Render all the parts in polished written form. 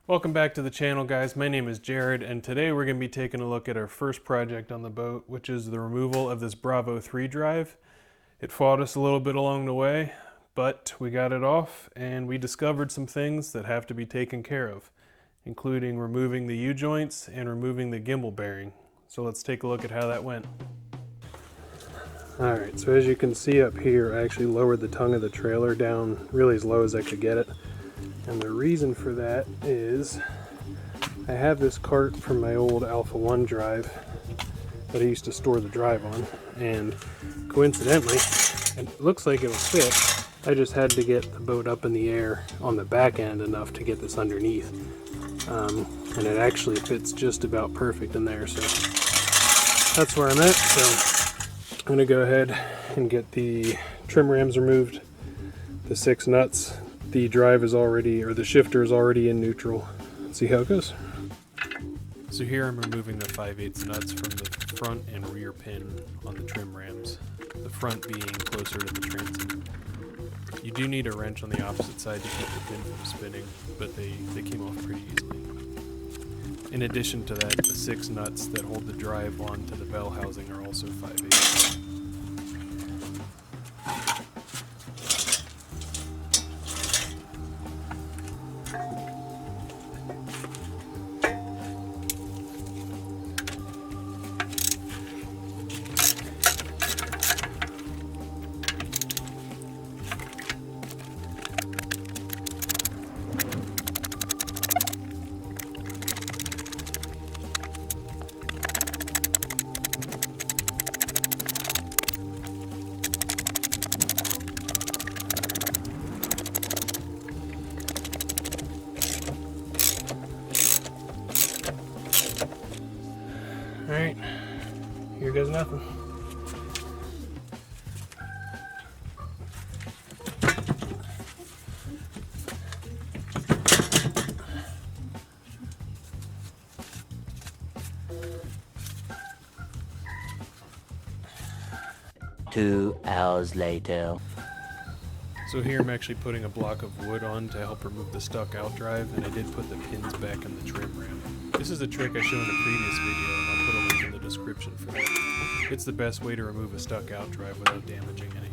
Welcome back to the channel, guys. My name is Jared, and today we're going to be taking a look at our first project on the boat, which is the removal of this Bravo 3 drive. It fought us a little bit along the way, but we got it off, and we discovered some things that have to be taken care of, including removing the U-joints and removing the gimbal bearing. So let's take a look at how that went. Alright, so as you can see up here, I actually lowered the tongue of the trailer down really as low as I could get it. And the reason for that is I have this cart from my old Alpha 1 drive that I used to store the drive on, and coincidentally, it looks like it'll fit. I just had to get the boat up in the air on the back end enough to get this underneath. And it actually fits just about perfect in there, so that's where I'm at. So I'm going to go ahead and get the trim rams removed, the 6 nuts. The drive is already, or the shifter is already in neutral. Let's see how it goes. So here I'm removing the 5/8 nuts from the front and rear pin on the trim rams, the front being closer to the transom. You do need a wrench on the opposite side to keep the pin from spinning, but they came off pretty easily. In addition to that, the 6 nuts that hold the drive onto the bell housing are also 5/8. Alright, here goes nothing. Two hours later. So here I'm actually putting a block of wood on to help remove the stuck outdrive, and I did put the pins back in the trim ram. This is a trick I showed in a previous video, and I'll put a link in the description for that. It's the best way to remove a stuck outdrive without damaging anything.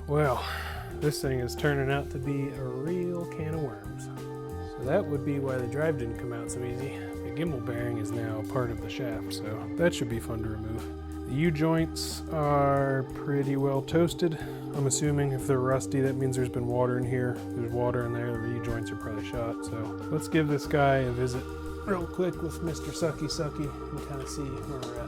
Well, this thing is turning out to be a real can of worms. So that would be why the drive didn't come out so easy. The gimbal bearing is now part of the shaft, so that should be fun to remove. The U-joints are pretty well toasted. I'm assuming if they're rusty, that means there's been water in here. There's water in there, the U-joints are probably shot. So let's give this guy a visit real quick with Mr. Sucky Sucky and kind of see where we're at.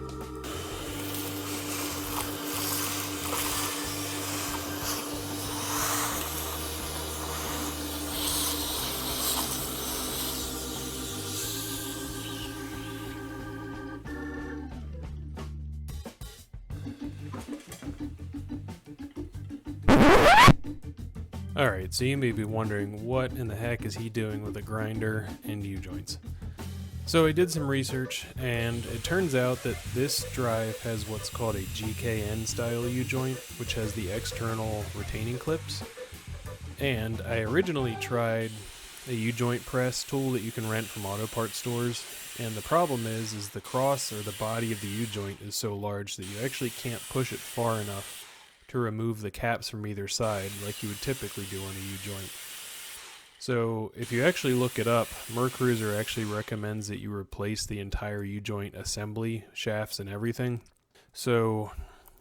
Alright, so you may be wondering what in the heck is he doing with a grinder and U-joints. So I did some research, and it turns out that this drive has what's called a GKN style U-joint, which has the external retaining clips. And I originally tried a U-joint press tool that you can rent from auto parts stores, and the problem is the cross or the body of the U-joint is so large that you actually can't push it far enough to remove the caps from either side like you would typically do on a U-joint. So if you actually look it up, Mercruiser actually recommends that you replace the entire U-joint assembly, shafts and everything. So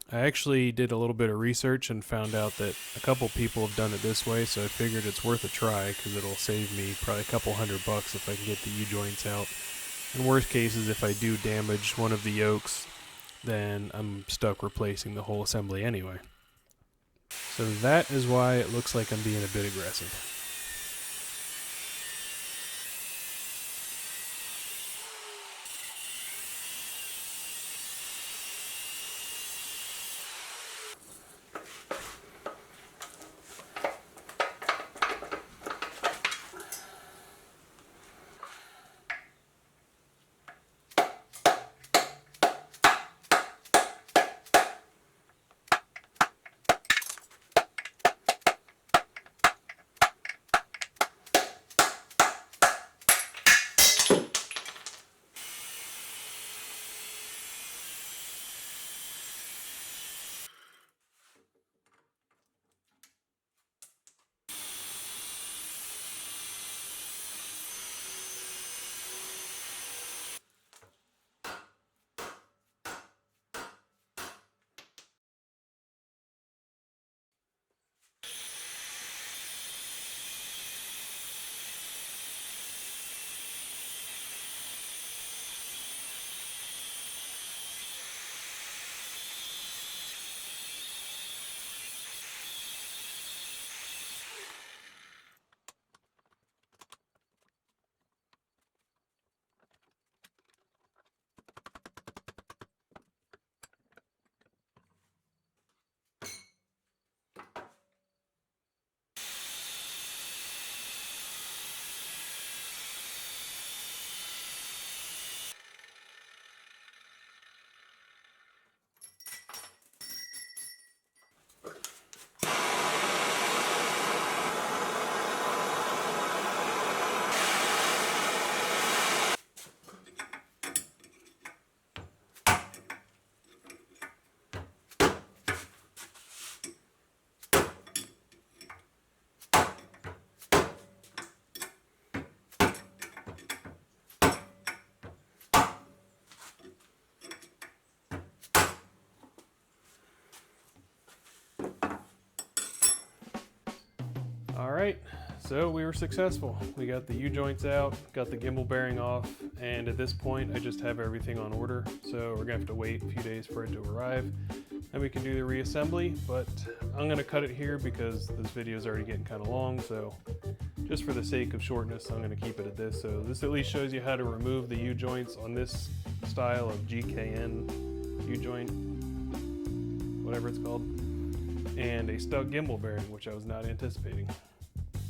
I actually did a little bit of research and found out that a couple people have done it this way, so I figured it's worth a try because it'll save me probably a couple $100 if I can get the U-joints out. In worst cases, if I do damage one of the yokes, then I'm stuck replacing the whole assembly anyway. So that is why it looks like I'm being a bit aggressive. Alright, so we were successful. We got the U-joints out, got the gimbal bearing off, and at this point I just have everything on order, so we're gonna have to wait a few days for it to arrive. Then we can do the reassembly, but I'm gonna cut it here because this video is already getting kind of long, so just for the sake of shortness, I'm gonna keep it at this. So this at least shows you how to remove the U-joints on this style of GKN U-joint, whatever it's called, and a stuck gimbal bearing, which I was not anticipating.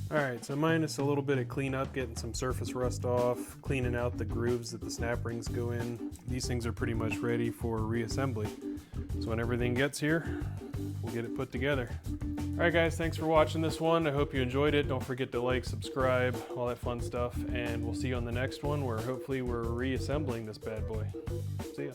Alright, so minus a little bit of cleanup, getting some surface rust off, cleaning out the grooves that the snap rings go in. These things are pretty much ready for reassembly. So when everything gets here, we'll get it put together. Alright guys, thanks for watching this one. I hope you enjoyed it. Don't forget to like, subscribe, all that fun stuff, and we'll see you on the next one where hopefully we're reassembling this bad boy. See ya.